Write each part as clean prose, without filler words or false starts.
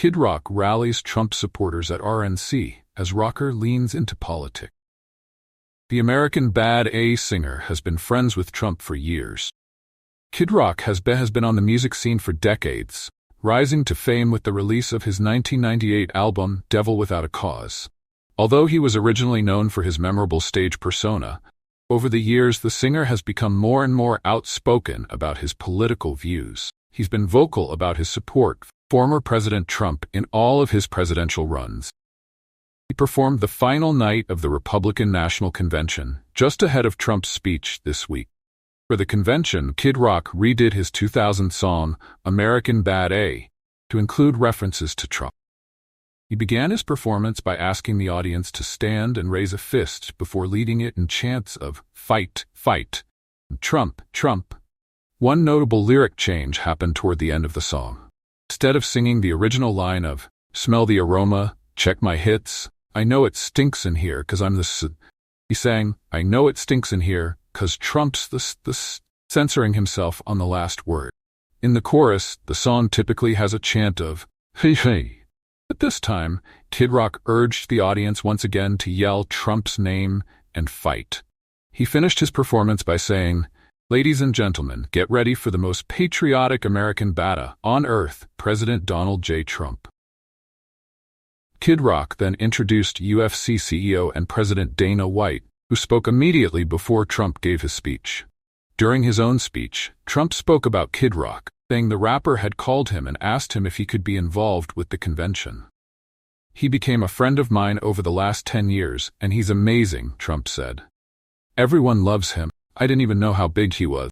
Kid Rock rallies Trump supporters at RNC as rocker leans into politics. The American Bad A singer has been friends with Trump for years. Kid Rock has been on the music scene for decades, rising to fame with the release of his 1998 album Devil Without a Cause. Although he was originally known for his memorable stage persona, over the years the singer has become more and more outspoken about his political views. He's been vocal about his support for former President Trump in all of his presidential runs. He performed the final night of the Republican National Convention, just ahead of Trump's speech this week. For the convention, Kid Rock redid his 2000 song, American Bad A, to include references to Trump. He began his performance by asking the audience to stand and raise a fist before leading it in chants of "Fight, Fight, Trump, Trump." One notable lyric change happened toward the end of the song. Instead of singing the original line of "Smell the aroma, check my hits, I know it stinks in here 'cause I'm the," he sang, "I know it stinks in here 'cause Trump's the," censoring himself on the last word. In the chorus, the song typically has a chant of "Hey, hey." But this time, Kid Rock urged the audience once again to yell Trump's name and fight. He finished his performance by saying, "Ladies and gentlemen, get ready for the most patriotic American bada on earth, President Donald J. Trump." Kid Rock then introduced UFC CEO and President Dana White, who spoke immediately before Trump gave his speech. During his own speech, Trump spoke about Kid Rock, saying the rapper had called him and asked him if he could be involved with the convention. "He became a friend of mine over the last 10 years, and he's amazing," Trump said. "Everyone loves him. I didn't even know how big he was."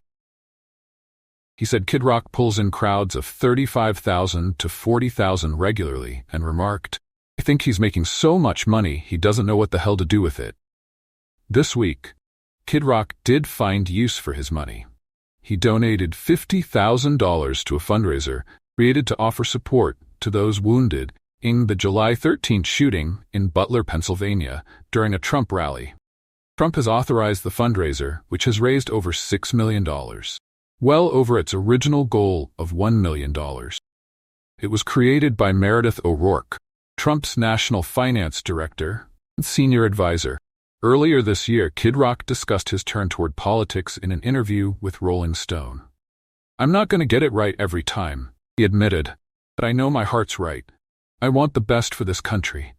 He said Kid Rock pulls in crowds of 35,000 to 40,000 regularly and remarked, "I think he's making so much money he doesn't know what the hell to do with it." This week, Kid Rock did find use for his money. He donated $50,000 to a fundraiser created to offer support to those wounded in the July 13th shooting in Butler, Pennsylvania, during a Trump rally. Trump has authorized the fundraiser, which has raised over $6 million, well over its original goal of $1 million. It was created by Meredith O'Rourke, Trump's national finance director and senior advisor. Earlier this year, Kid Rock discussed his turn toward politics in an interview with Rolling Stone. "I'm not going to get it right every time," he admitted, "but I know my heart's right. I want the best for this country."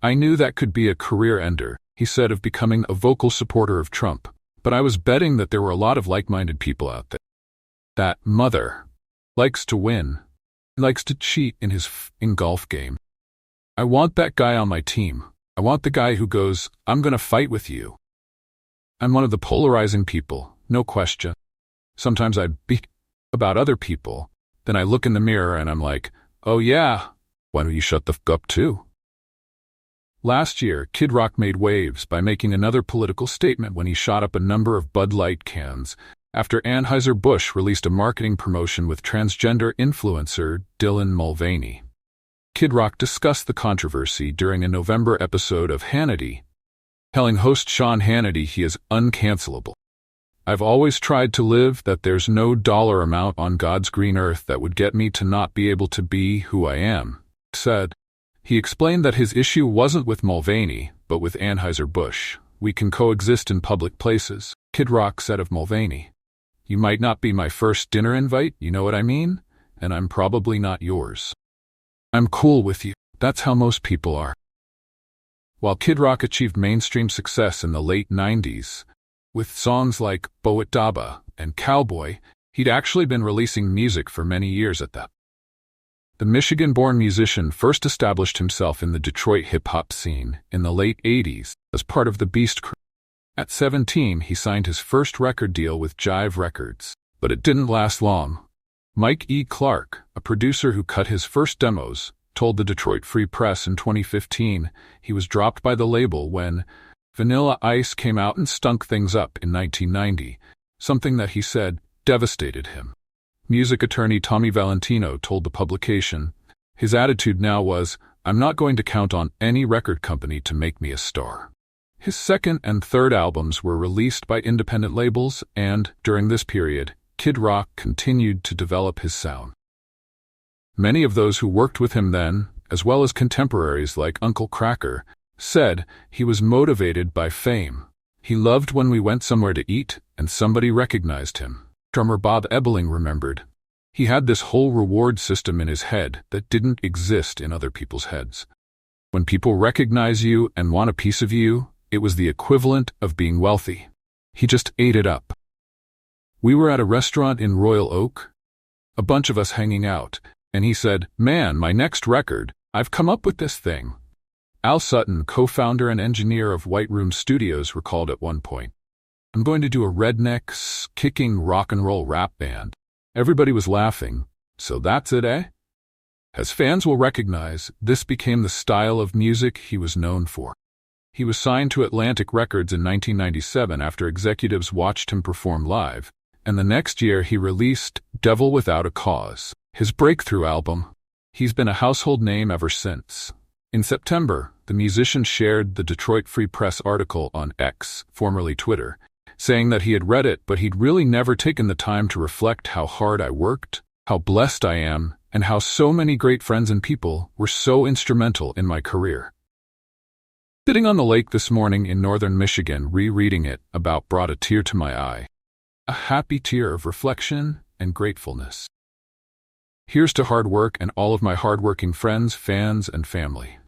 "I knew that could be a career ender," he said, of becoming a vocal supporter of Trump, "but I was betting that there were a lot of like-minded people out there. That mother likes to win, likes to cheat in his golf game. I want that guy on my team. I want the guy who goes, 'I'm going to fight with you.' I'm one of the polarizing people, no question. Sometimes I beat about other people, then I look in the mirror and I'm like, oh yeah, why don't you shut the f*** up too?" Last year, Kid Rock made waves by making another political statement when he shot up a number of Bud Light cans after Anheuser-Busch released a marketing promotion with transgender influencer Dylan Mulvaney. Kid Rock discussed the controversy during a November episode of Hannity, telling host Sean Hannity he is uncancelable. "I've always tried to live that there's no dollar amount on God's green earth that would get me to not be able to be who I am," said. He explained that his issue wasn't with Mulvaney, but with Anheuser-Busch. "We can coexist in public places," Kid Rock said of Mulvaney. "You might not be my first dinner invite, you know what I mean? And I'm probably not yours. I'm cool with you. That's how most people are." While Kid Rock achieved mainstream success in the late 90s, with songs like Boat Daba and Cowboy, he'd actually been releasing music for many years at that. The Michigan-born musician first established himself in the Detroit hip-hop scene in the late 80s as part of the Beast Crew. At 17, he signed his first record deal with Jive Records, but it didn't last long. Mike E. Clark, a producer who cut his first demos, told the Detroit Free Press in 2015 he was dropped by the label when Vanilla Ice came out and stunk things up in 1990, something that he said devastated him. Music attorney Tommy Valentino told the publication, his attitude now was, "I'm not going to count on any record company to make me a star." His second and third albums were released by independent labels, and, during this period, Kid Rock continued to develop his sound. Many of those who worked with him then, as well as contemporaries like Uncle Cracker, said he was motivated by fame. He loved when we went somewhere to eat and somebody recognized him. Drummer Bob Ebeling remembered. He had this whole reward system in his head that didn't exist in other people's heads. When people recognize you and want a piece of you, it was the equivalent of being wealthy. He just ate it up. We were at a restaurant in Royal Oak, a bunch of us hanging out, and he said, "Man, my next record, I've come up with this thing." Al Sutton, co-founder and engineer of White Room Studios, recalled at one point, "I'm going to do a redneck, kicking rock and roll rap band." Everybody was laughing. So that's it, eh? As fans will recognize, this became the style of music he was known for. He was signed to Atlantic Records in 1997 after executives watched him perform live, and the next year he released Devil Without a Cause, his breakthrough album. He's been a household name ever since. In September, the musician shared the Detroit Free Press article on X, formerly Twitter, saying that he had read it but he'd really never taken the time to reflect how hard I worked, how blessed I am, and how so many great friends and people were so instrumental in my career. Sitting on the lake this morning in northern Michigan, rereading it brought a tear to my eye. A happy tear of reflection and gratefulness. Here's to hard work and all of my hardworking friends, fans, and family.